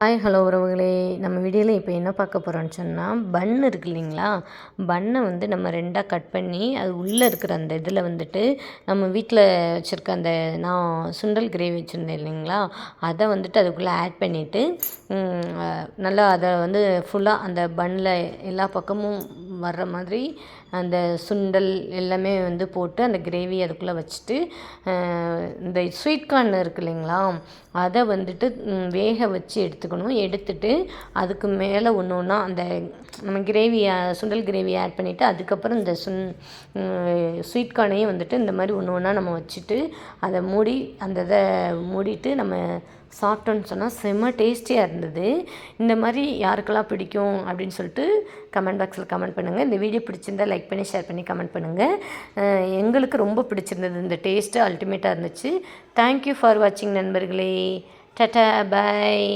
Hi hello உறவுகளே, நம்ம வீடியோவில் இப்போ என்ன பார்க்க போகிறோன்னு சொன்னால், பன் இருக்கு இல்லைங்களா, பன்னை வந்து நம்ம ரெண்டாக கட் பண்ணி அது உள்ளே இருக்கிற அந்த இதில் வந்துட்டு நம்ம வீட்டில் வச்சுருக்க அந்த நான் சுண்டல் கிரேவி வச்சுருந்தேன் இல்லைங்களா, அதை வந்துட்டு அதுக்குள்ளே ஆட் பண்ணிவிட்டு நல்லா அதை வந்து ஃபுல்லாக அந்த பன்னில் எல்லா பக்கமும் வர்ற மாதிரி அந்த சுண்டல் எல்லாமே வந்து போட்டு அந்த கிரேவி அதுக்குள்ளே வச்சுட்டு இந்த ஸ்வீட் கார்ன் இருக்கு இல்லைங்களா, அதை வந்துட்டு வேக வச்சு எடுத்துட்டு அதுக்கு மேலே ஒன்று ஒன்றா அந்த நம்ம கிரேவியை சுண்டல் கிரேவி ஆட் பண்ணிவிட்டு அதுக்கப்புறம் இந்த ஸ்வீட் கார்னையும் வந்துட்டு இந்த மாதிரி ஒன்று ஒன்றா நம்ம வச்சுட்டு அதை மூடி அந்த இதை மூடிட்டு நம்ம சாப்பிட்டோன்னு சொன்னால் செம்ம டேஸ்டியாக இருந்தது. இந்த மாதிரி யாருக்கெல்லாம் பிடிக்கும் அப்படின்னு சொல்லிட்டு கமெண்ட் பாக்ஸில் கமெண்ட் பண்ணுங்கள். இந்த வீடியோ பிடிச்சிருந்தால் லைக் பண்ணி ஷேர் பண்ணி கமெண்ட் பண்ணுங்கள். எங்களுக்கு ரொம்ப பிடிச்சிருந்தது, இந்த டேஸ்ட்டு அல்டிமேட்டாக இருந்துச்சு. தேங்க்யூ ஃபார் வாட்சிங் நண்பர்களே. டாடா பாய்.